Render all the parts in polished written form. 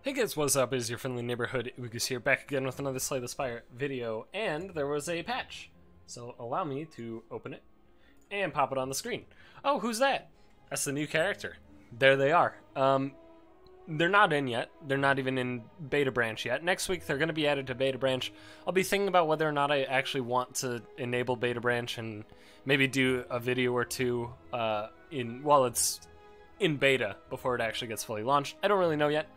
Hey guys, what's up? It's your friendly neighborhood UberGoose here, back again with another Slay the Spire video, and there was a patch. So allow me to open it and pop it on the screen. Oh, who's that? That's the new character. There they are. They're not in yet. They're not even in beta branch yet. Next week they're going to be added to beta branch. I'll be thinking about whether or not I actually want to enable beta branch and maybe do a video or two while it's in beta before it actually gets fully launched. I don't really know yet.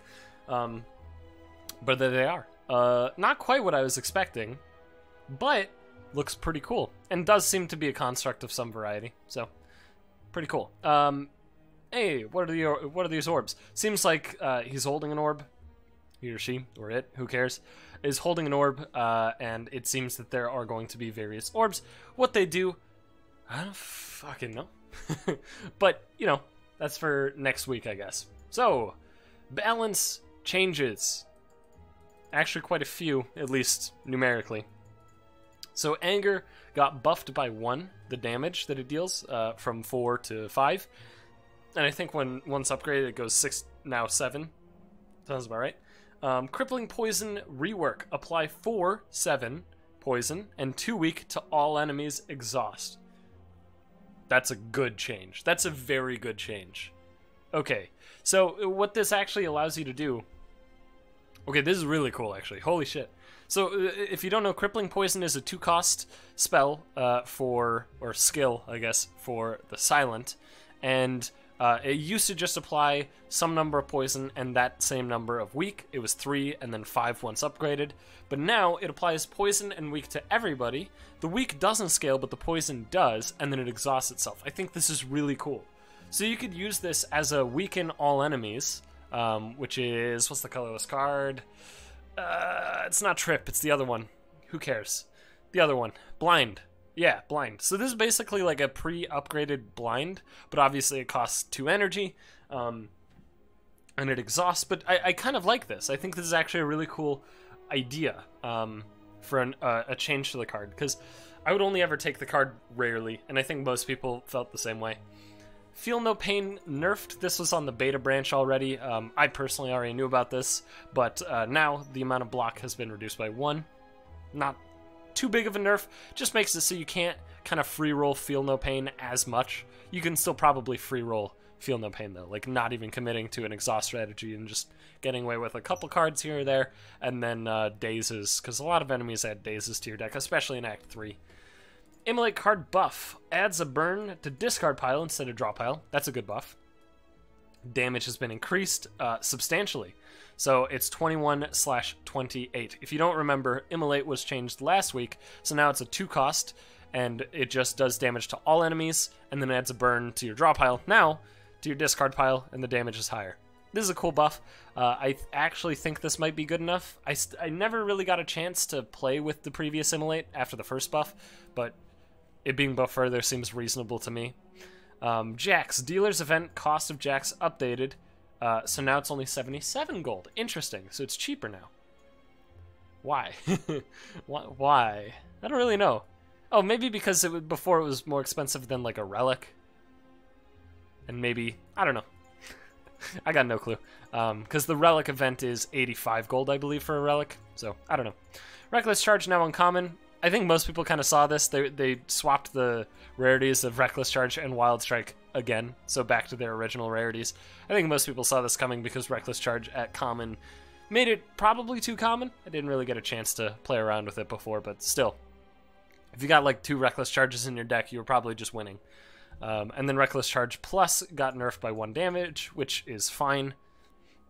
But there they are. Not quite what I was expecting, but looks pretty cool and does seem to be a construct of some variety. So, pretty cool. Hey, what are these orbs? Seems like he's holding an orb. He or she or it, who cares, is holding an orb, and it seems that there are going to be various orbs. What they do, I don't fucking know. But you know, that's for next week, I guess. So, balance changes. Actually quite a few, at least numerically. So anger got buffed by 1, the damage that it deals, from 4 to 5. And I think once upgraded it goes 6, now 7. Sounds about right. Crippling poison rework. Apply 4/7 poison and 2 weak to all enemies exhaust. That's a good change. That's a very good change. Okay, so what this actually allows you to do... Okay, this is really cool, actually. Holy shit. So, if you don't know, Crippling Poison is a 2-cost spell or skill, I guess, for the Silent. And it used to just apply some number of poison and that same number of weak. It was 3 and then 5 once upgraded. But now it applies poison and weak to everybody. The weak doesn't scale, but the poison does, and then it exhausts itself. I think this is really cool. So you could use this as a weaken all enemies, which is, what's the colorless card? It's not Trip, it's the other one. Who cares? The other one. Blind. Yeah, Blind. So this is basically like a pre-upgraded Blind, but obviously it costs 2 energy, and it exhausts, but I kind of like this. I think this is actually a really cool idea for a change to the card, because I would only ever take the card rarely, and I think most people felt the same way. Feel No Pain nerfed. This was on the beta branch already. I personally already knew about this, but now the amount of block has been reduced by 1. Not too big of a nerf, just makes it so you can't kind of free roll Feel No Pain as much. You can still probably free roll Feel No Pain though, like not even committing to an exhaust strategy and just getting away with a couple cards here or there, and then dazes, because a lot of enemies add dazes to your deck, especially in Act 3. Immolate card buff. Adds a burn to discard pile instead of draw pile. That's a good buff. Damage has been increased substantially. So it's 21/28. If you don't remember, Immolate was changed last week, so now it's a 2-cost, and it just does damage to all enemies, and then adds a burn to your draw pile. Now, to your discard pile, and the damage is higher. This is a cool buff. I actually think this might be good enough. I never really got a chance to play with the previous Immolate after the first buff, but it being buffed further seems reasonable to me. Jax. Dealer's event cost of Jax updated. So now it's only 77 gold. Interesting. So it's cheaper now. Why? Why? I don't really know. Oh, maybe because before it was more expensive than like a relic. And maybe, I don't know. I got no clue. Because the relic event is 85 gold, I believe, for a relic. So, I don't know. Reckless Charge now uncommon. I think most people kind of saw this. They swapped the rarities of Reckless Charge and Wild Strike again, so back to their original rarities. I think most people saw this coming because Reckless Charge at common made it probably too common. I didn't really get a chance to play around with it before, but still. If you got like 2 Reckless Charges in your deck, you were probably just winning. And then Reckless Charge Plus got nerfed by 1 damage, which is fine.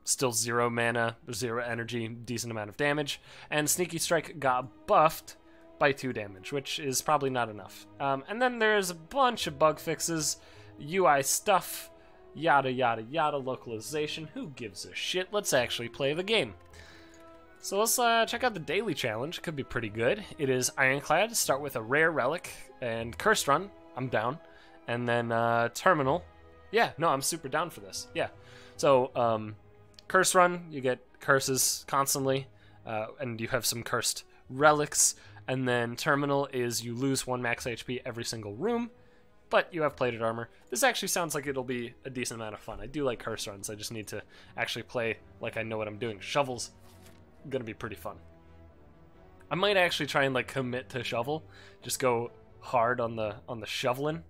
Still 0 mana, 0 energy, decent amount of damage. And Sneaky Strike got buffed by 2 damage, which is probably not enough. And then there's a bunch of bug fixes, UI stuff, yada yada yada, localization. Who gives a shit? Let's actually play the game. So let's check out the daily challenge. Could be pretty good. It is Ironclad. Start with a rare relic and Curse Run. I'm down. And then Terminal. Yeah, no, I'm super down for this. Yeah. So Curse Run, you get curses constantly, and you have some cursed relics. And then Terminal is you lose 1 max HP every single room. but you have plated armor. This actually sounds like it'll be a decent amount of fun. I do like curse runs. I just need to actually play like I know what I'm doing. Shovel's gonna be pretty fun. I might actually try and like commit to shovel. Just go hard on the shoveling.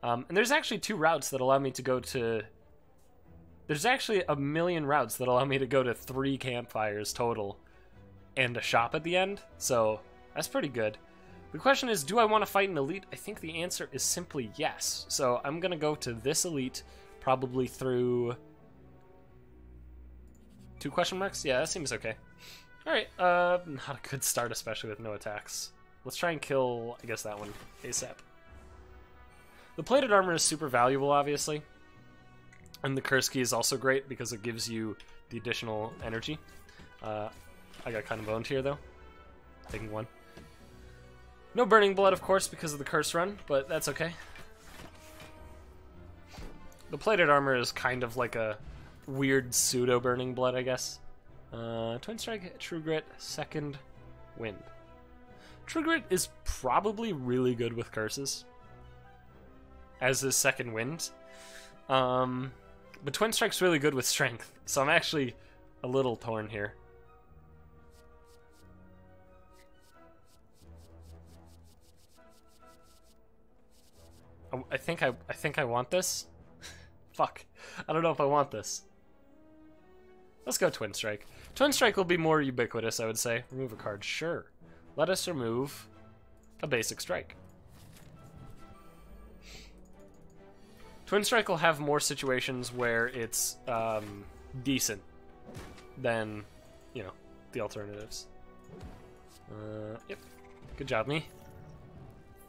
And there's actually 2 routes that allow me to go to... There's actually a million routes that allow me to go to 3 campfires total and a shop at the end. So that's pretty good. The question is, do I want to fight an elite? I think the answer is simply yes. So I'm going to go to this elite, probably through 2 question marks? Yeah, that seems okay. Alright, not a good start, especially with no attacks. Let's try and kill, I guess, that one ASAP. The plated armor is super valuable, obviously. And the curse key is also great because it gives you the additional energy. I got kind of boned here, though. Taking 1. No burning blood, of course, because of the curse run, but that's okay. The plated armor is kind of like a weird pseudo-burning blood, I guess. Twin Strike, True Grit, Second Wind. True Grit is probably really good with curses, as is Second Wind. But Twin Strike's really good with Strength, so I'm actually a little torn here. I think I want this. Fuck. I don't know if I want this. Let's go Twin Strike. Twin Strike will be more ubiquitous, I would say. Remove a card, sure. Let us remove a basic strike. Twin Strike will have more situations where it's decent than, you know, the alternatives. Yep. Good job, me.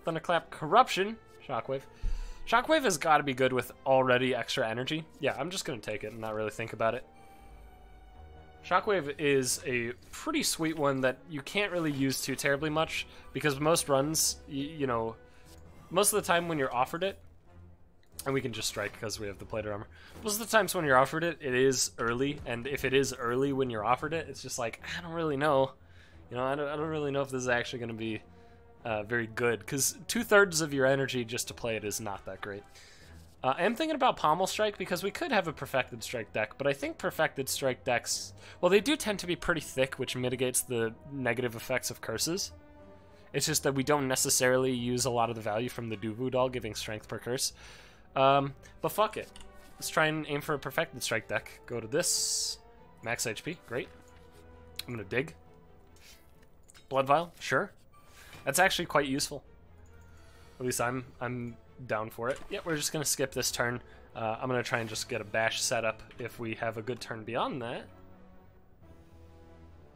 Thunderclap, Corruption, Shockwave. Shockwave has got to be good with already extra energy. Yeah, I'm just going to take it and not really think about it. Shockwave is a pretty sweet one that you can't really use too terribly much, because most runs, you know, most of the time when you're offered it, and we can just strike because we have the plated armor. Most of the times when you're offered it, it is early, and if it is early when you're offered it, it's just like, I don't really know. You know, I don't really know if this is actually going to be very good, because 2/3 of your energy just to play it is not that great. I am thinking about Pommel Strike, because we could have a Perfected Strike deck, but I think Perfected Strike decks, well, they do tend to be pretty thick, which mitigates the negative effects of curses. It's just that we don't necessarily use a lot of the value from the Duvu doll giving strength per curse. But fuck it. Let's try and aim for a Perfected Strike deck. Go to this. Max HP, great. I'm gonna dig. Blood Vial, sure. That's actually quite useful. At least I'm down for it. Yeah, we're just gonna skip this turn. I'm gonna try and just get a bash setup if we have a good turn beyond that.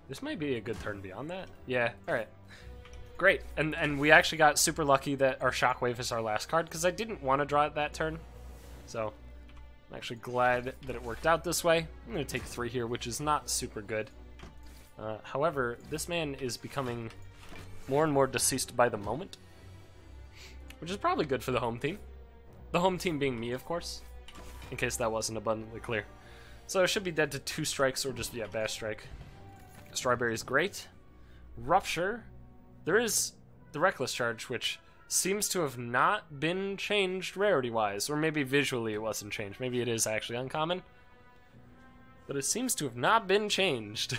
This might be a good turn beyond that. Yeah, alright. Great, and we actually got super lucky that our Shockwave is our last card, because I didn't want to draw it that turn. So, I'm actually glad that it worked out this way. I'm going to take 3 here, which is not super good. However, this man is becoming more and more deceased by the moment, which is probably good for the home team. The home team being me, of course, in case that wasn't abundantly clear. So it should be dead to 2 strikes, or just, yeah, bash strike. Strawberry is great. Rupture. There is the Reckless Charge, which seems to have not been changed rarity-wise, or maybe visually it wasn't changed. Maybe it is actually uncommon. But it seems to have not been changed.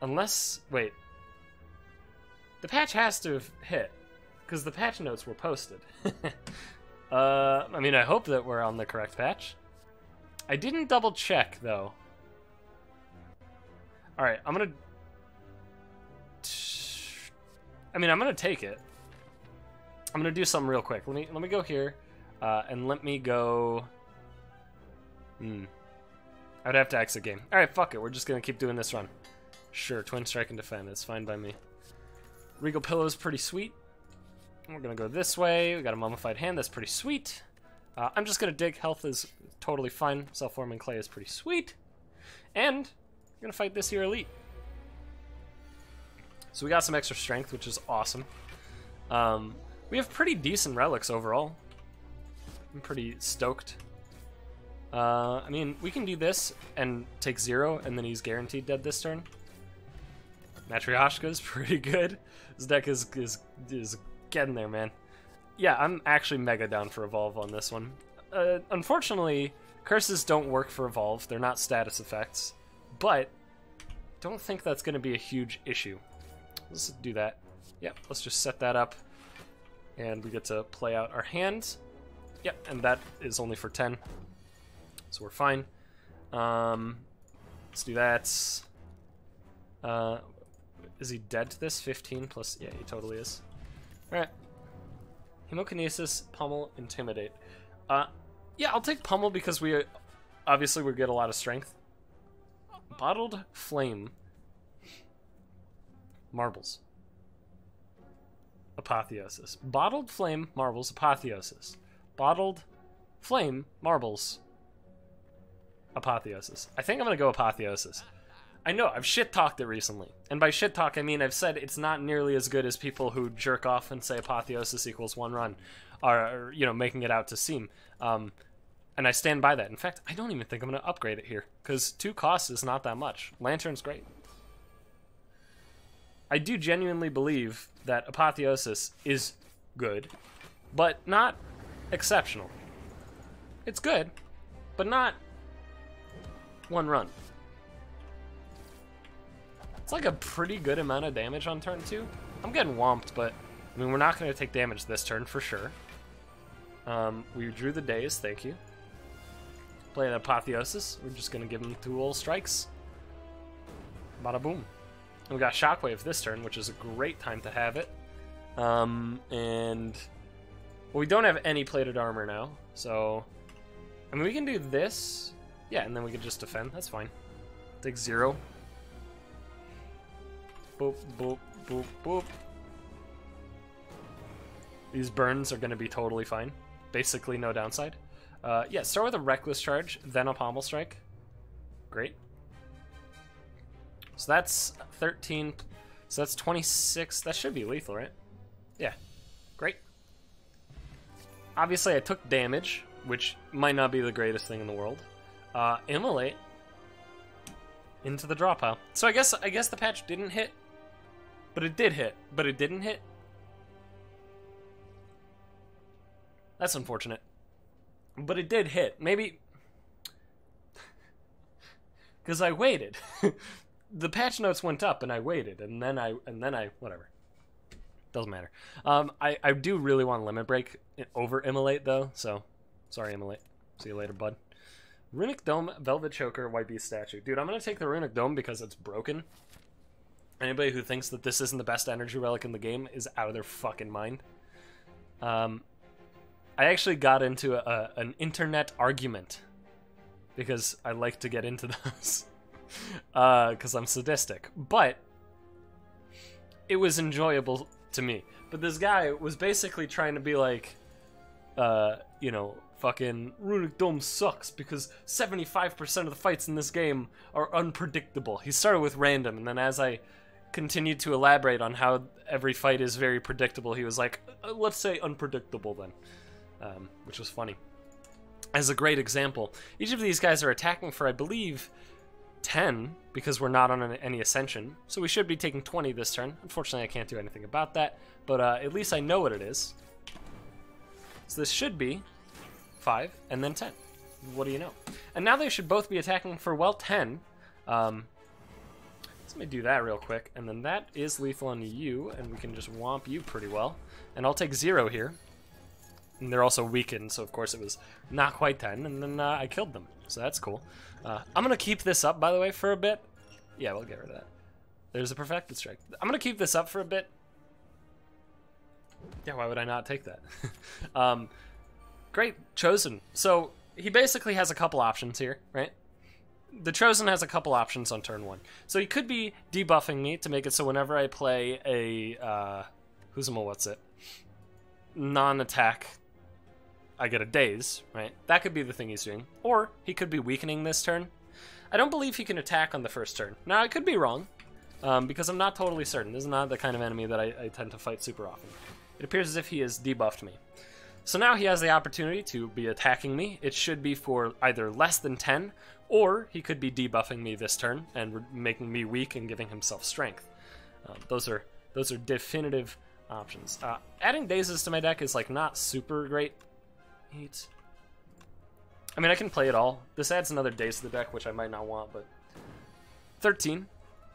Unless... wait. The patch has to have hit, because the patch notes were posted. I mean, I hope that we're on the correct patch. I didn't double-check, though. Alright, I'm gonna... I'm gonna take it. I'm gonna do something real quick. Let me go here, and let me go... I would have to exit game. Alright, fuck it. We're just gonna keep doing this run. Sure, Twin Strike and Defend. It's fine by me. Regal Pillow's pretty sweet. We're gonna go this way. We got a Mummified Hand. That's pretty sweet. I'm just gonna dig. Health is totally fine. Self-Forming Clay is pretty sweet. And I'm gonna fight this here Elite. So we got some extra strength, which is awesome. We have pretty decent relics overall. I'm pretty stoked. I mean, we can do this and take 0, and then he's guaranteed dead this turn. Matryoshka is pretty good. This deck is getting there, man. yeah, I'm actually mega down for Evolve on this one. Unfortunately, curses don't work for Evolve. They're not status effects. But don't think that's going to be a huge issue. Let's do that. Yep, let's just set that up. And we get to play out our hands. Yep, and that is only for 10. So we're fine. Let's do that. Is he dead to this? 15 plus... Yeah, he totally is. Alright. Hemokinesis, Pummel, Intimidate. Yeah, I'll take Pummel because we get a lot of strength. Bottled Flame. Marbles. Apotheosis. Bottled Flame, Marbles, Apotheosis. Bottled Flame, Marbles, Apotheosis. I think I'm going to go Apotheosis. I know, I've shit-talked it recently. And by shit-talk, I mean I've said it's not nearly as good as people who jerk off and say Apotheosis equals 1 run. Or, you know, making it out to seem. And I stand by that. In fact, I don't even think I'm going to upgrade it here. Because 2 costs is not that much. Lantern's great. I do genuinely believe that Apotheosis is good, but not exceptional. It's good, but not 1 run. It's like a pretty good amount of damage on turn 2. I'm getting whomped, but I mean, we're not going to take damage this turn for sure. We drew the days, thank you. Play an Apotheosis. We're just going to give him 2 old strikes. Bada boom. And we got Shockwave this turn, which is a great time to have it. And well, we don't have any plated armor now, so I mean we can do this, yeah, and then we can just defend. That's fine. Take 0. Boop, boop, boop, boop. These burns are going to be totally fine. Basically no downside. Yeah, start with a Reckless Charge, then a Pommel Strike. Great. So that's 13, so that's 26. That should be lethal, right? Yeah, great. Obviously I took damage, which might not be the greatest thing in the world. Immolate into the draw pile. So I guess the patch didn't hit, but it did hit, but it didn't hit. That's unfortunate. But it did hit. Maybe because I waited. The patch notes went up and I waited, and then I whatever. Doesn't matter. I do really want Limit Break over Immolate though, so sorry Immolate. See you later, bud. Runic Dome, Velvet Choker, White Beast Statue. Dude, I'm gonna take the Runic Dome because it's broken. Anybody who thinks that this isn't the best energy relic in the game is out of their fucking mind. I actually got into an internet argument because I like to get into those. Because I'm sadistic, but it was enjoyable to me. But this guy was basically trying to be like, you know, fucking Runic Dome sucks because 75% of the fights in this game are unpredictable. He started with random, and then as I continued to elaborate on how every fight is very predictable, he was like, let's say unpredictable then, which was funny. As a great example, each of these guys are attacking for, I believe, 10, because we're not on any ascension, so we should be taking 20 this turn. Unfortunately, I can't do anything about that, but at least I know what it is. So this should be 5, and then 10. What do you know? And now they should both be attacking for, well, 10. Let me do that real quick, and then that is lethal on you, and we can just whomp you pretty well. And I'll take 0 here. And they're also weakened, so of course it was not quite 10, and then I killed them. So that's cool. I'm going to keep this up, by the way, for a bit. Yeah, we'll get rid of that. There's a Perfected Strike. I'm going to keep this up for a bit. Yeah, why would I not take that? Great, Chosen. So he basically has a couple options here, right? The Chosen has a couple options on turn 1. So he could be debuffing me to make it so whenever I play a... non-attack, I get a daze, right? That could be the thing he's doing. Or he could be weakening this turn. I don't believe he can attack on the first turn. Now, I could be wrong, because I'm not totally certain. This is not the kind of enemy that I tend to fight super often. It appears as if he has debuffed me. So now he has the opportunity to be attacking me. It should be for either less than 10, or he could be debuffing me this turn and making me weak and giving himself strength. Those are definitive options. Adding dazes to my deck is like not super great. 8. I mean, I can play it all. This adds another daze to the deck, which I might not want, but 13.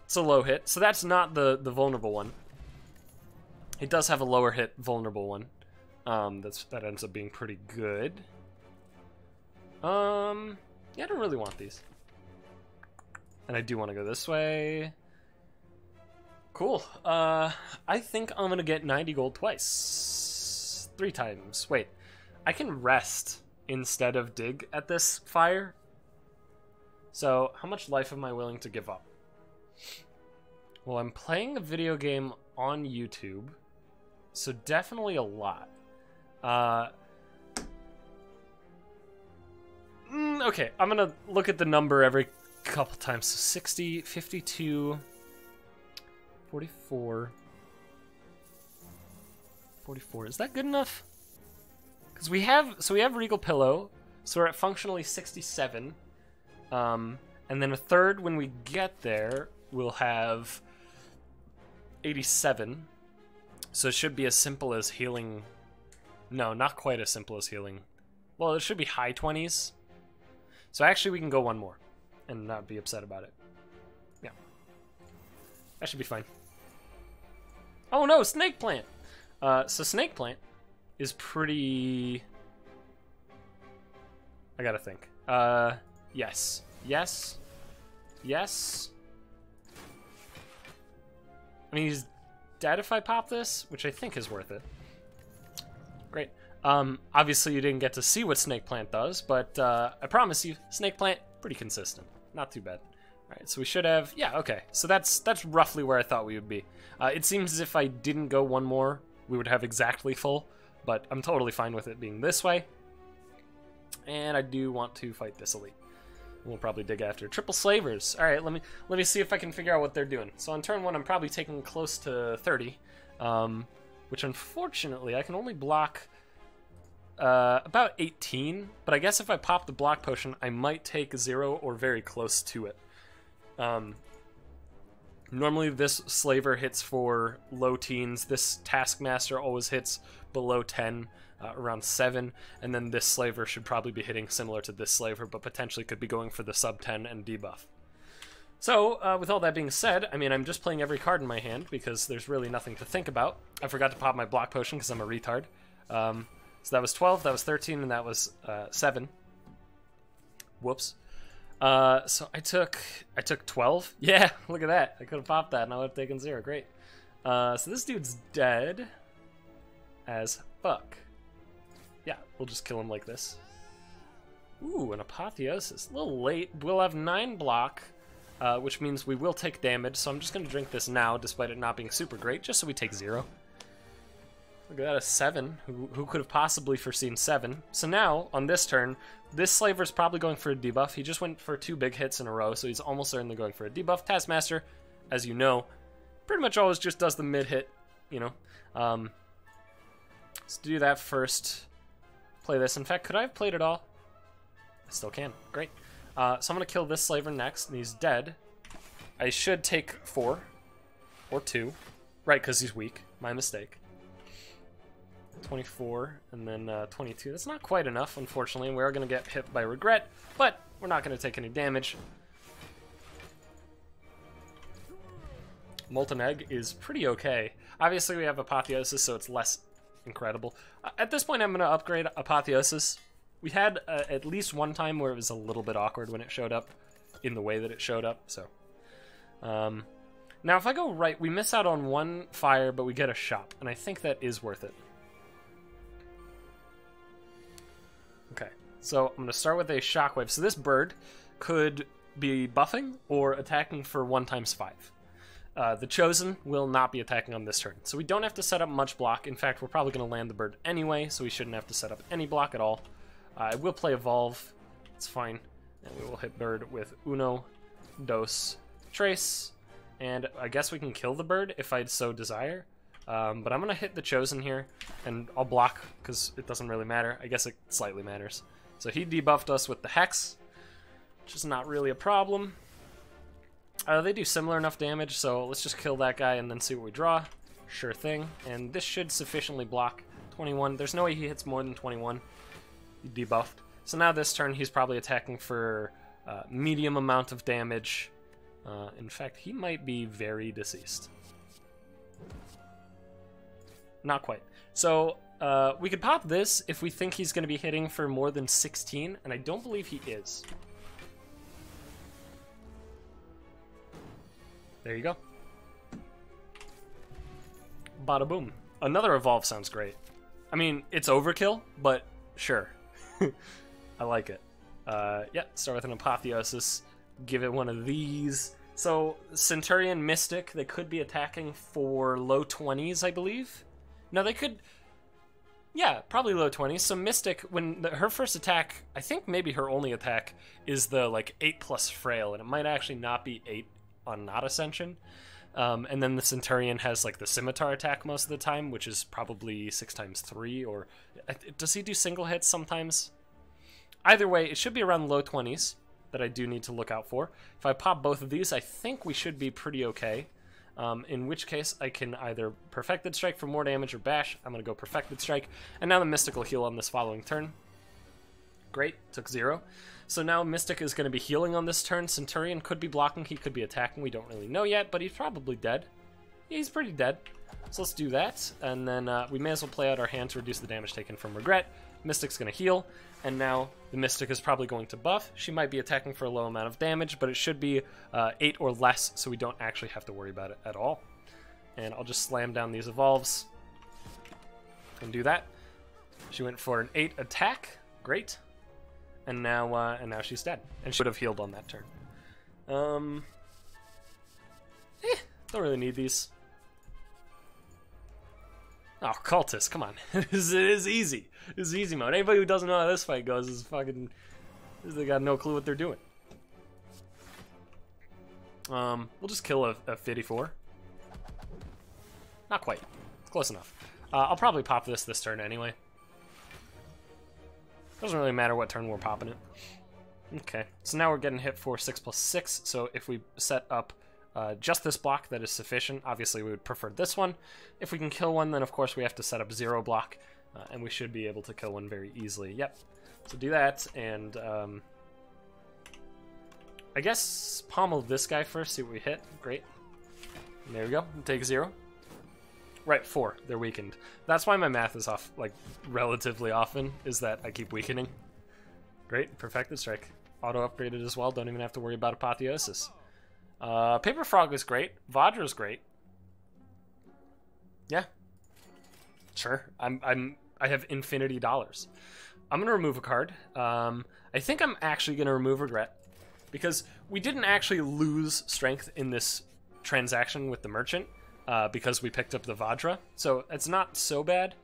It's a low hit, so that's not the vulnerable one. It does have a lower hit vulnerable one. That ends up being pretty good. Yeah, I don't really want these. And I do want to go this way. Cool. I think I'm gonna get 90 gold twice. 3 times. Wait. I can rest instead of dig at this fire. So, how much life am I willing to give up? Well, I'm playing a video game on YouTube, so definitely a lot. Okay, I'm gonna look at the number every couple times. So 60, 52, 44, 44. Is that good enough? Because we have Regal Pillow, so we're at functionally 67. And then a third when we get there, we'll have 87. So it should be as simple as healing. No, not quite as simple as healing. Well, it should be high 20s. So actually we can go one more and not be upset about it. Yeah. That should be fine. Oh no, Snake Plant! So Snake Plant is pretty... I gotta think. Yes. Yes. Yes. I mean, he's dead if I pop this, which I think is worth it. Great. Obviously you didn't get to see what Snake Plant does, but I promise you, Snake Plant, pretty consistent. Not too bad. Alright, so we should have... Yeah, okay. So that's roughly where I thought we would be. It seems as if I didn't go one more, we would have exactly full, but I'm totally fine with it being this way. And I do want to fight this elite. We'll probably dig after triple slavers. All right, let me see if I can figure out what they're doing. So on turn 1, I'm probably taking close to 30, which unfortunately I can only block about 18. But I guess if I pop the block potion, I might take 0 or very close to it. Normally this slaver hits for low teens. This taskmaster always hits below 10. Around 7, and then this slaver should probably be hitting similar to this slaver, but potentially could be going for the sub 10 and debuff. So, with all that being said, I mean, I'm just playing every card in my hand because there's really nothing to think about. I forgot to pop my block potion because I'm a retard. So that was 12, that was 13, and that was 7. Whoops. So I took 12. Yeah, look at that. I could have popped that and I would have taken 0. Great. So this dude's dead as fuck. Yeah, we'll just kill him like this. Ooh, an Apotheosis. A little late. We'll have 9 block, which means we will take damage, so I'm just going to drink this now, despite it not being super great, just so we take 0. Look at that, a 7. Who could have possibly foreseen 7? So now, on this turn, this slaver's probably going for a debuff. He just went for 2 big hits in a row, so he's almost certainly going for a debuff. Taskmaster, as you know, pretty much always just does the mid-hit, you know. Let's do that first. Play this. In fact, could I have played it all? I still can. Great. So I'm going to kill this slaver next, and he's dead. I should take 4. Or 2. Right, because he's weak. My mistake. 24, and then 22. That's not quite enough, unfortunately. We are going to get hit by regret, but we're not going to take any damage. Molten Egg is pretty okay. Obviously, we have Apotheosis, so it's less incredible. At this point, I'm going to upgrade Apotheosis. We had at least one time where it was a little bit awkward when it showed up in the way that it showed up, so. Now, if I go right, we miss out on 1 fire, but we get a shop, and I think that is worth it. Okay, so I'm going to start with a shockwave. So this bird could be buffing or attacking for 1 times 5. The Chosen will not be attacking on this turn, so we don't have to set up much block. In fact, we're probably going to land the bird anyway, so we shouldn't have to set up any block at all. I will play Evolve, it's fine, and we will hit bird with Uno, Dos, Trace, and I guess we can kill the bird if I so desire, but I'm going to hit the Chosen here, and I'll block, because it doesn't really matter. I guess it slightly matters. So he debuffed us with the Hex, which is not really a problem. They do similar enough damage, so let's just kill that guy and then see what we draw. Sure thing. And this should sufficiently block 21. There's no way he hits more than 21. He debuffed. So now this turn he's probably attacking for medium amount of damage. In fact, he might be very deceased. Not quite. So we could pop this if we think he's going to be hitting for more than 16, and I don't believe he is. There you go. Bada boom. Another evolve sounds great. I mean, it's overkill, but sure. I like it. Yeah, start with an Apotheosis. Give it one of these. So, Centurion, Mystic, they could be attacking for low 20s, I believe. No, they could... Yeah, probably low 20s. So Mystic, when her first attack, I think maybe her only attack, is the, like, 8 plus Frail, and it might actually not be 8 on not Ascension. And then the Centurion has, like, the Scimitar attack most of the time, which is probably 6 times 3, or... Does he do single hits sometimes? Either way, it should be around low 20s that I do need to look out for. If I pop both of these, I think we should be pretty okay. In which case, I can either Perfected Strike for more damage or Bash. I'm going to go Perfected Strike. And now the Mystic will heal on this following turn. Great, took 0. So now Mystic is going to be healing on this turn. Centurion could be blocking, he could be attacking. We don't really know yet, but he's probably dead. Yeah, he's pretty dead. So let's do that. And then we may as well play out our hand to reduce the damage taken from Regret. Mystic's going to heal. And now the Mystic is probably going to buff. She might be attacking for a low amount of damage, but it should be 8 or less, so we don't actually have to worry about it at all. And I'll just slam down these evolves and do that. She went for an 8 attack. Great. And now she's dead. And she would have healed on that turn. Don't really need these. Oh, Cultist, come on. It is easy. This is easy mode. Anybody who doesn't know how this fight goes is fucking... They got no clue what they're doing. We'll just kill a 54. Not quite. Close enough. I'll probably pop this turn anyway. Doesn't really matter what turn we're popping it. Okay, so now we're getting hit for 6 plus 6, so if we set up just this block, that is sufficient. Obviously, we would prefer this one. If we can kill one, then of course we have to set up 0 block, and we should be able to kill one very easily. Yep. So do that, and I guess pommel this guy first, see what we hit. Great. And there we go. Take 0. Right, 4. They're weakened. That's why my math is off, like, relatively often, is that I keep weakening. Great. Perfected Strike. Auto-upgraded as well. Don't even have to worry about Apotheosis. Paper Frog is great. Vajra is great. Yeah. Sure. I have infinity dollars. I'm gonna remove a card. I think I'm actually gonna remove Regret, because we didn't actually lose strength in this transaction with the merchant, because we picked up the Vajra, so it's not so bad.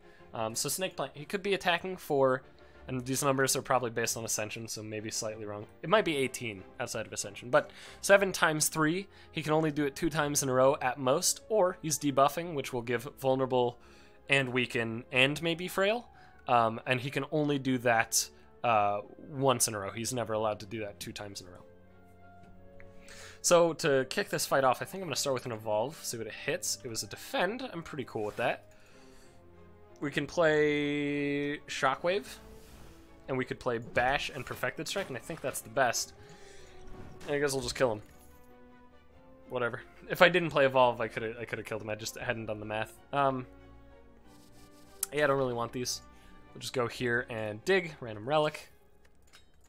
So Snake Plant, he could be attacking for, and these numbers are probably based on Ascension, so maybe slightly wrong. It might be 18 outside of Ascension, but 7 times 3, he can only do it 2 times in a row at most, or he's debuffing, which will give Vulnerable and Weaken and maybe Frail, and he can only do that once in a row. He's never allowed to do that 2 times in a row. So to kick this fight off, I think I'm going to start with an Evolve, see what it hits. It was a Defend. I'm pretty cool with that. We can play Shockwave, and we could play Bash and Perfected Strike, and I think that's the best. And I guess we'll just kill him. Whatever. If I didn't play Evolve, I could have killed him. I just hadn't done the math. Yeah, I don't really want these. We'll just go here and dig, random relic.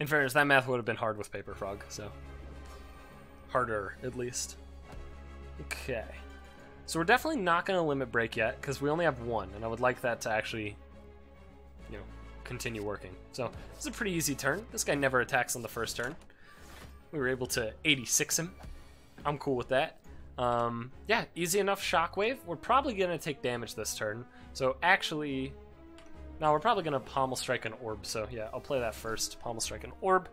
In fairness, that math would have been hard with Paper Frog, so... harder, at least. Okay. So we're definitely not going to limit break yet, because we only have 1, and I would like that to actually, you know, continue working. So, this is a pretty easy turn. This guy never attacks on the first turn. We were able to 86 him. I'm cool with that. Yeah, easy enough Shockwave. We're probably going to take damage this turn. So, actually... no, we're probably going to Pommel Strike an Orb. So, yeah, I'll play that first. Pommel Strike an Orb.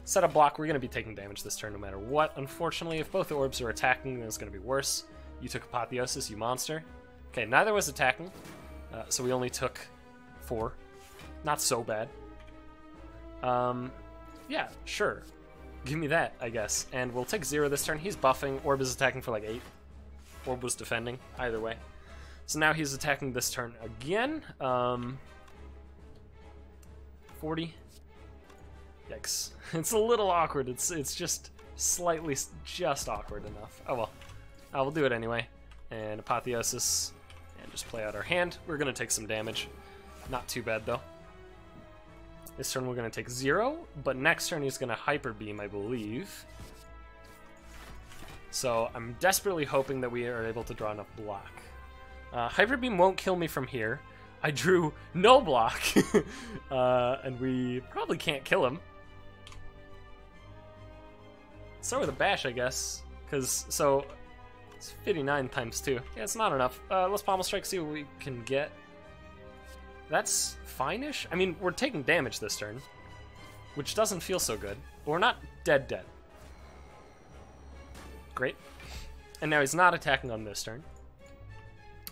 Set a block. We're going to be taking damage this turn no matter what. Unfortunately, if both the orbs are attacking, then it's going to be worse. You took Apotheosis, you monster. Okay, neither was attacking, so we only took 4. Not so bad. Yeah, sure. Give me that, I guess. And we'll take 0 this turn. He's buffing. Orb is attacking for like 8. Orb was defending, either way. So now he's attacking this turn again. 40. Yikes. It's a little awkward. It's just slightly just awkward enough. Oh well. We'll do it anyway. And Apotheosis. And just play out our hand. We're going to take some damage. Not too bad though. This turn we're going to take 0, but next turn he's going to Hyper Beam, I believe. So I'm desperately hoping that we are able to draw enough block. Hyper Beam won't kill me from here. I drew no block, and we probably can't kill him. Start with a bash, I guess, because so it's 59 times 2. Yeah, it's not enough. Let's Pommel Strike, see what we can get. That's fine-ish. I mean, we're taking damage this turn, which doesn't feel so good. But we're not dead. Great. And now he's not attacking on this turn.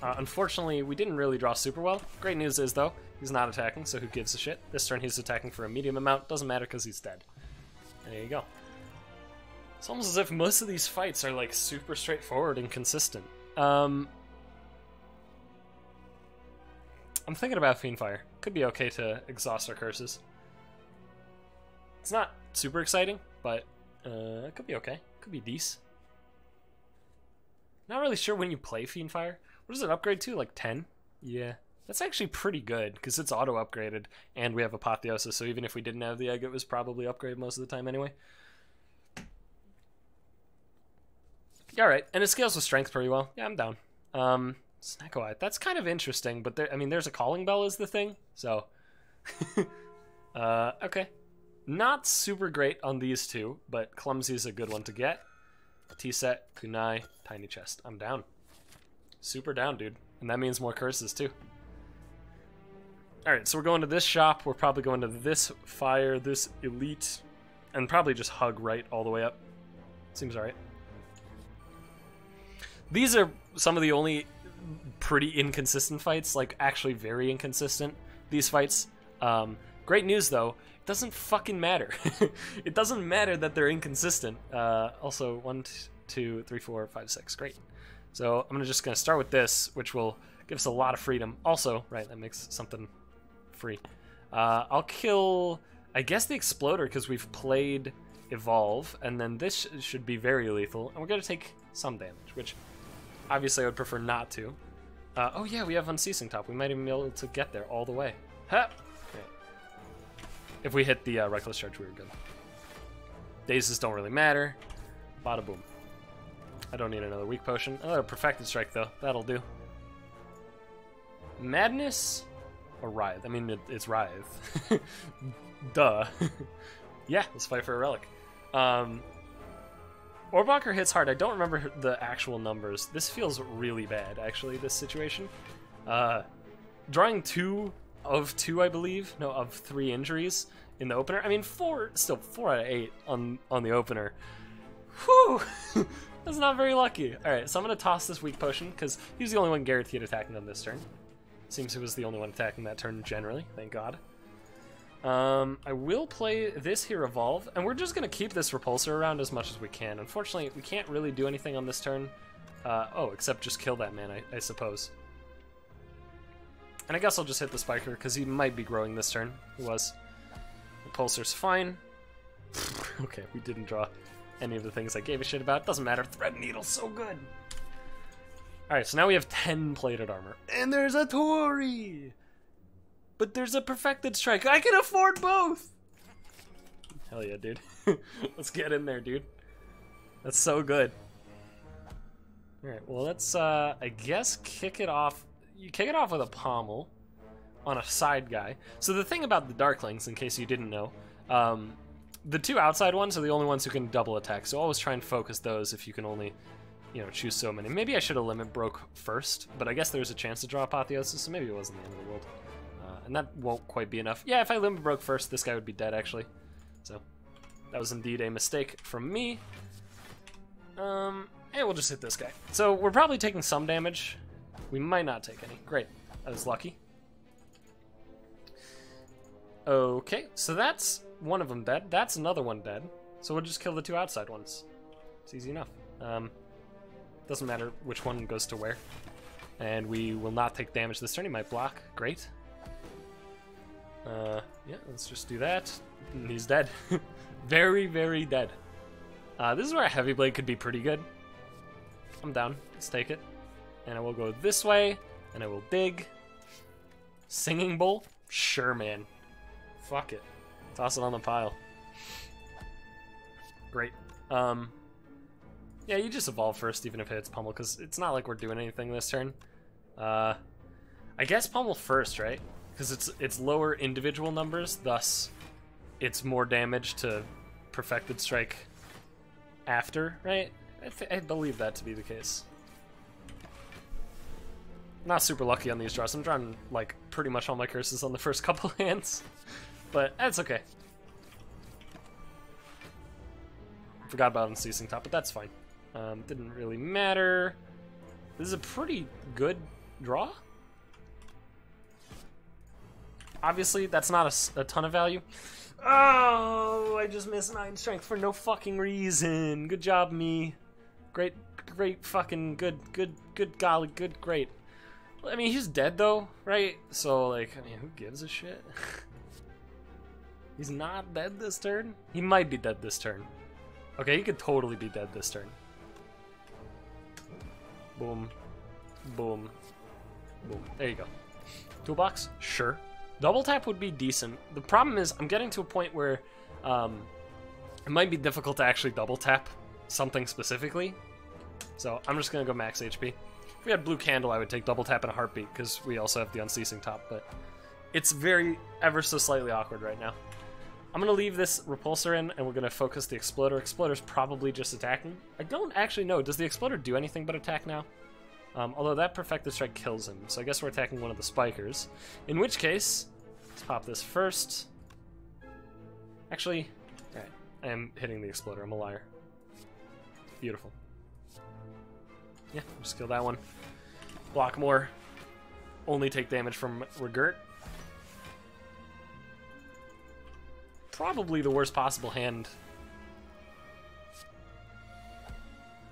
Unfortunately, we didn't really draw super well. Great news is, though, he's not attacking, so who gives a shit? This turn he's attacking for a medium amount. Doesn't matter because he's dead. There you go. It's almost as if most of these fights are, like, super straightforward and consistent. I'm thinking about Fiendfire. Could be okay to exhaust our curses. It's not super exciting, but it could be okay. Could be decent. Not really sure when you play Fiendfire. What does it upgrade to? Like 10? Yeah. That's actually pretty good, because it's auto-upgraded, and we have Apotheosis, so even if we didn't have the egg, it was probably upgraded most of the time anyway. Yeah, alright. And it scales with strength pretty well. Yeah, I'm down. Snacko Eye. That's kind of interesting, but I mean, there's a Calling Bell is the thing, so... okay. Not super great on these two, but Clumsy is a good one to get. T-Set, Kunai, Tiny Chest. I'm down. Super down, dude. And that means more curses, too. Alright, so we're going to this shop. We're probably going to this Fire, this Elite, and probably just Hug right all the way up. Seems alright. These are some of the only pretty inconsistent fights, like actually very inconsistent, these fights. Great news, though. It doesn't fucking matter. It doesn't matter that they're inconsistent. Also, 1, 2, 3, 4, 5, 6. Great. So I'm just going to start with this, which will give us a lot of freedom. Also, right, that makes something free. I'll kill, I guess, the Exploder, because we've played Evolve, and then this should be very lethal, and we're going to take some damage, which obviously I would prefer not to. Oh yeah, we have Unceasing Top. We might even be able to get there all the way. Ha! Okay. If we hit the Reckless Charge, we were good. Dazes don't really matter. Bada boom. I don't need another weak potion. Another Perfected Strike, though. That'll do. Madness or Writhe? I mean, it's Writhe. Duh. Yeah, let's fight for a relic. Orbwalker hits hard. I don't remember the actual numbers. This feels really bad, actually, this situation. Drawing 2 of 2, I believe. No, of 3 injuries in the opener. I mean, 4 out of 8 on the opener. Whew! That's not very lucky. Alright, so I'm going to toss this weak potion, because he's the only one guaranteed attacking on this turn. Seems he was the only one attacking that turn generally, thank God. I will play this here Evolve, and we're just going to keep this Repulsor around as much as we can. Unfortunately, we can't really do anything on this turn. Except just kill that man, I suppose. And I guess I'll just hit the Spiker, because he might be growing this turn. He was. Repulsor's fine. Okay, we didn't draw any of the things I gave a shit about. Doesn't matter. Thread Needle's so good. Alright, so now we have 10 plated armor. And there's a Tori! But there's a Perfected Strike. I can afford both! Hell yeah, dude. Let's get in there, dude. That's so good. Alright, well, let's, I guess, kick it off. You kick it off with a Pommel on a side guy. So the thing about the Darklings, in case you didn't know, the 2 outside ones are the only ones who can double attack, so always try and focus those if you can only, you know, choose so many. Maybe I should have Limit Broke first, but I guess there's a chance to draw Apotheosis, so maybe it wasn't the end of the world. And that won't quite be enough. Yeah, if I Limit Broke first, this guy would be dead, actually. So, that was indeed a mistake from me. And we'll just hit this guy. So, we're probably taking some damage. We might not take any. Great. That was lucky. Okay, so that's one of them dead. That's another one dead. So we'll just kill the 2 outside ones. It's easy enough. Doesn't matter which one goes to where. And we will not take damage this turn. He might block. Great. Yeah, let's just do that. He's dead. Very, very dead. This is where a Heavy Blade could be pretty good. I'm down. Let's take it. And I will go this way, and I will dig. Singing Bowl? Sure, man. Fuck it. Toss it on the pile. Great. Yeah, you just evolve first, even if it hits Pummel, because it's not like we're doing anything this turn. I guess Pummel first, right? Because it's lower individual numbers, thus it's more damage to Perfected Strike after, right? I believe that to be the case. Not super lucky on these draws. I'm drawing, like, pretty much all my curses on the first couple hands. But that's okay. Forgot about Unceasing Top, but that's fine. Didn't really matter. This is a pretty good draw. Obviously, that's not a ton of value. Oh, I just missed 9 strength for no fucking reason. Good job, me. Great fucking good golly, good, great. I mean, he's dead though, right? So, like, I mean, who gives a shit? He's not dead this turn? He might be dead this turn. Okay, he could totally be dead this turn. Boom. Boom. Boom. There you go. Toolbox? Sure. Double tap would be decent. The problem is I'm getting to a point where it might be difficult to actually double tap something specifically. So I'm just going to go max HP. If we had Blue Candle, I would take double tap in a heartbeat because we also have the Unceasing Top, but it's very ever so slightly awkward right now. I'm going to leave this Repulsor in, and we're going to focus the Exploder. Exploder's probably just attacking. I don't actually know. Does the Exploder do anything but attack now? Although that Perfected Strike kills him, so I guess we're attacking one of the Spikers. In which case, let's pop this first. Actually, alright, I am hitting the Exploder. I'm a liar. Beautiful. Yeah, just kill that one. Block more. Only take damage from Regurt. Probably the worst possible hand.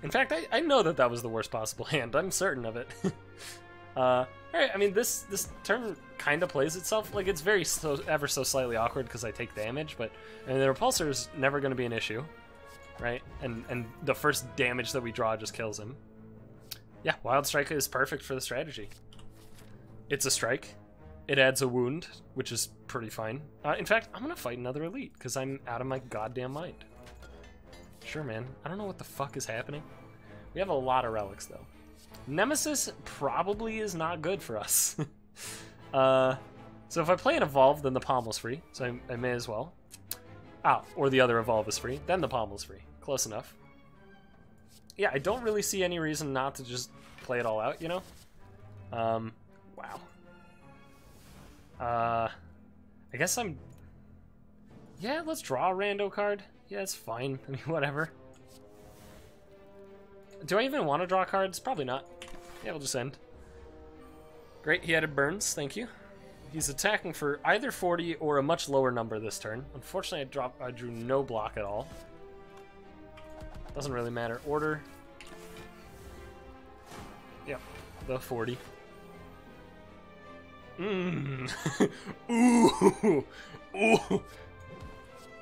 In fact, I know that was the worst possible hand. I'm certain of it. Alright, I mean, this turn kind of plays itself. Like, it's very ever so slightly awkward because I take damage, but I mean, the Repulsor is never going to be an issue, right? And the first damage that we draw just kills him. Yeah, Wild Strike is perfect for the strategy. It's a strike. It adds a wound, which is pretty fine. In fact, I'm going to fight another Elite because I'm out of my goddamn mind. Sure, man. I don't know what the fuck is happening. We have a lot of relics, though. Nemesis probably is not good for us. So if I play an Evolve, then the Pommel's free, so I may as well. Or the other Evolve is free, then the Pommel's free. Close enough. Yeah, I don't really see any reason not to just play it all out, you know? Wow. I guess I'm... Yeah, let's draw a rando card. Yeah, it's fine. I mean, whatever. Do I even want to draw cards? Probably not. Yeah, we'll just end. Great, he added burns. Thank you. He's attacking for either 40 or a much lower number this turn. Unfortunately, I drew no block at all. Doesn't really matter. Order. Yep, the 40. Ooh. Ooh.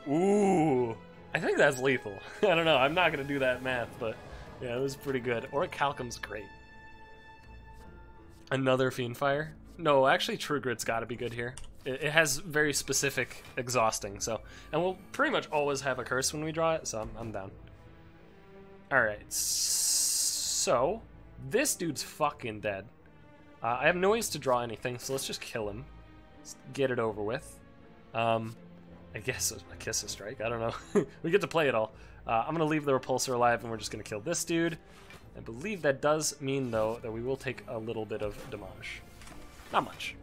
Ooh. I think that's lethal. I don't know. I'm not going to do that math, but yeah, it was pretty good. Orichalcum's great. Another Fiendfire? No, actually True Grit's got to be good here. It has very specific exhausting, so... And we'll pretty much always have a curse when we draw it, so I'm down. Alright, so... This dude's fucking dead. I have no ways to draw anything, so let's just kill him. Let's get it over with. I guess a Kiss of Strike, I don't know. We get to play it all. I'm going to leave the Repulsor alive, and we're just going to kill this dude. I believe that does mean, though, that we will take a little bit of damage. Not much.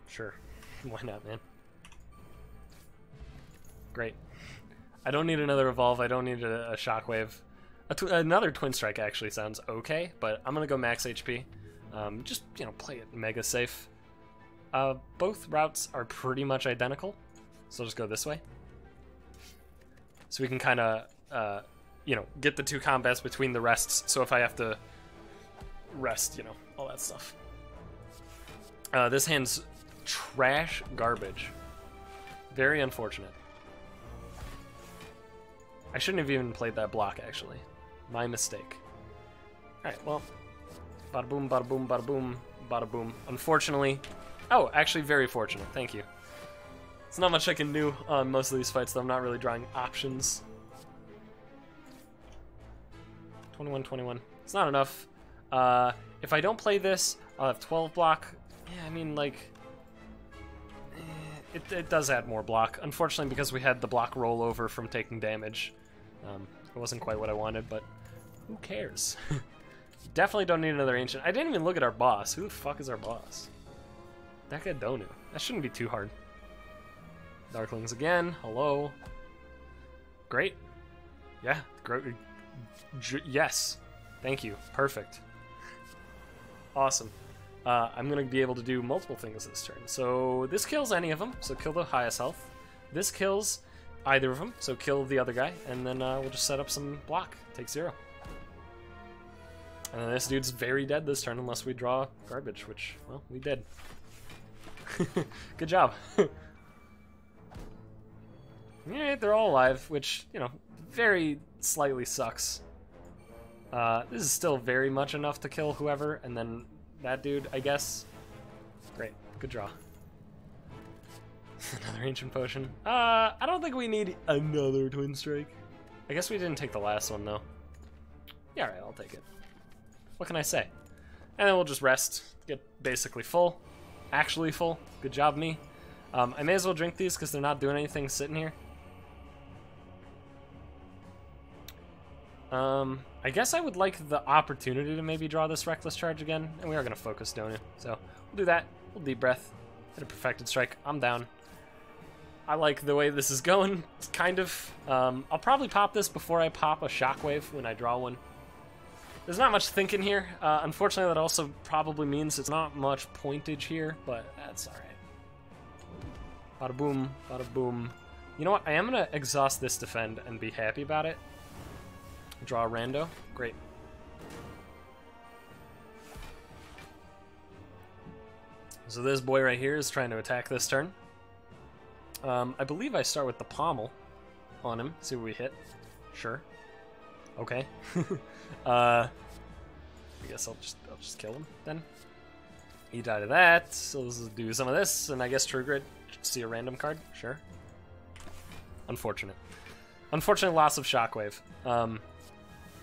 Sure. Why not, man? Great. I don't need another Evolve. I don't need a Shockwave. Another Twin Strike actually sounds okay, but I'm going to go max HP. Just, you know, play it mega safe. Both routes are pretty much identical, so I'll just go this way. So we can kind of you know, get the 2 combats between the rests. So if I have to rest, you know, all that stuff. This hand's trash garbage. Very unfortunate. I shouldn't have even played that block, actually. My mistake. Alright, well. Bada boom, bada boom, bada boom, bada boom. Unfortunately... Oh, actually very fortunate. Thank you. There's not much I can do on most of these fights, though. I'm not really drawing options. 21, 21. It's not enough. If I don't play this, I'll have 12 block. Yeah, I mean, like... It does add more block. Unfortunately, because we had the block rollover from taking damage. It wasn't quite what I wanted, but who cares? Definitely don't need another ancient. I didn't even look at our boss. Who the fuck is our boss? Dekadonu. That shouldn't be too hard. Darklings again. Hello. Great. Yeah. Great. Yes. Thank you. Perfect. Awesome. I'm going to be able to do multiple things this turn. So this kills any of them, so kill the highest health. This kills either of them, so kill the other guy, and then we'll just set up some block. Take 0. And then this dude's very dead this turn unless we draw garbage, which, well, we did. Good job. Alright, they're all alive, which, you know, very slightly sucks. This is still very much enough to kill whoever, and then that dude, I guess. Great, good draw. Another ancient potion. I don't think we need another twin strike. I guess we didn't take the last one though. Yeah, alright, I'll take it. What can I say? And then we'll just rest, get basically full. Actually full. Good job, me. I may as well drink these because they're not doing anything sitting here. I guess I would like the opportunity to maybe draw this Reckless Charge again, and we are going to focus Donu. So we'll do that. We'll deep breath. Hit a Perfected Strike. I'm down. I like the way this is going, kind of. I'll probably pop this before I pop a Shockwave when I draw one. There's not much thinking here. Unfortunately, that also probably means it's not much pointage here, but that's alright. Bada boom, bada boom. You know what? I am going to exhaust this defend and be happy about it. Draw a rando. Great. So this boy right here is trying to attack this turn. I believe I start with the pommel on him. See what we hit. Sure. Okay. I guess I'll just kill him then. He died of that. So let's do some of this, and I guess True Grit. See a random card. Sure. Unfortunate. Unfortunate loss of Shockwave.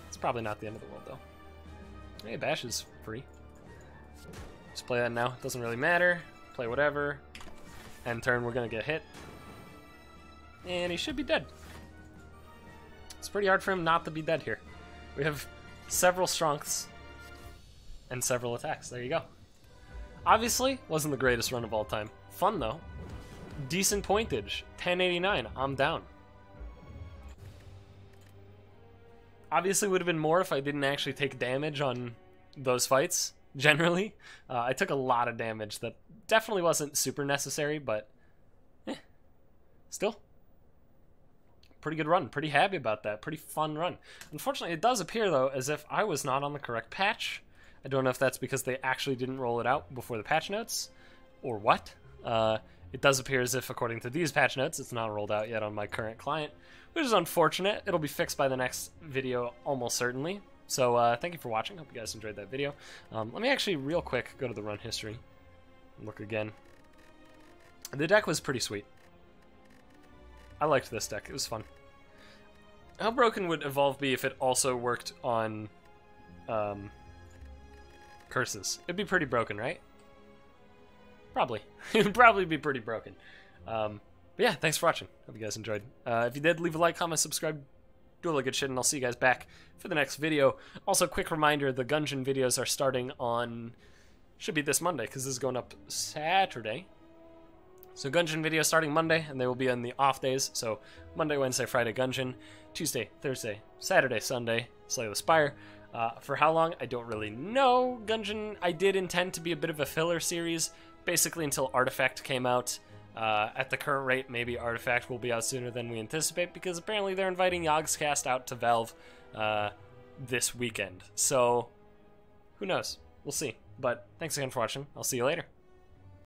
It's probably not the end of the world, though. Hey, Bash is free. Just play that now. It doesn't really matter. Play whatever. End turn, we're going to get hit. And he should be dead. It's pretty hard for him not to be dead here. We have several strengths and several attacks. There you go. Obviously, wasn't the greatest run of all time. Fun, though. Decent pointage. 1089. I'm down. Obviously would have been more if I didn't actually take damage on those fights, generally. I took a lot of damage that definitely wasn't super necessary, but still. Pretty good run. Pretty happy about that. Pretty fun run. Unfortunately, it does appear, though, as if I was not on the correct patch. I don't know if that's because they actually didn't roll it out before the patch notes, or what. It does appear as if, according to these patch notes, it's not rolled out yet on my current client, which is unfortunate. It'll be fixed by the next video, almost certainly. So thank you for watching. Hope you guys enjoyed that video. Let me actually, real quick, go to the run history and look again. The deck was pretty sweet. I liked this deck. It was fun. How broken would Evolve be if it also worked on curses? It'd be pretty broken, right? Probably. It would probably be pretty broken. But yeah, thanks for watching. Hope you guys enjoyed. If you did, leave a like, comment, subscribe, do all the good shit, and I'll see you guys back for the next video. Also, quick reminder, the Gungeon videos are starting on... should be this Monday, because this is going up Saturday. So Gungeon videos starting Monday, and they will be on the off days. So Monday, Wednesday, Friday, Gungeon. Tuesday, Thursday, Saturday, Sunday, Slay the Spire. For how long, I don't really know. Gungeon, I did intend to be a bit of a filler series, basically until Artifact came out. At the current rate, maybe Artifact will be out sooner than we anticipate, because apparently they're inviting Yogscast out to Valve this weekend. So, who knows? We'll see. But thanks again for watching. I'll see you later.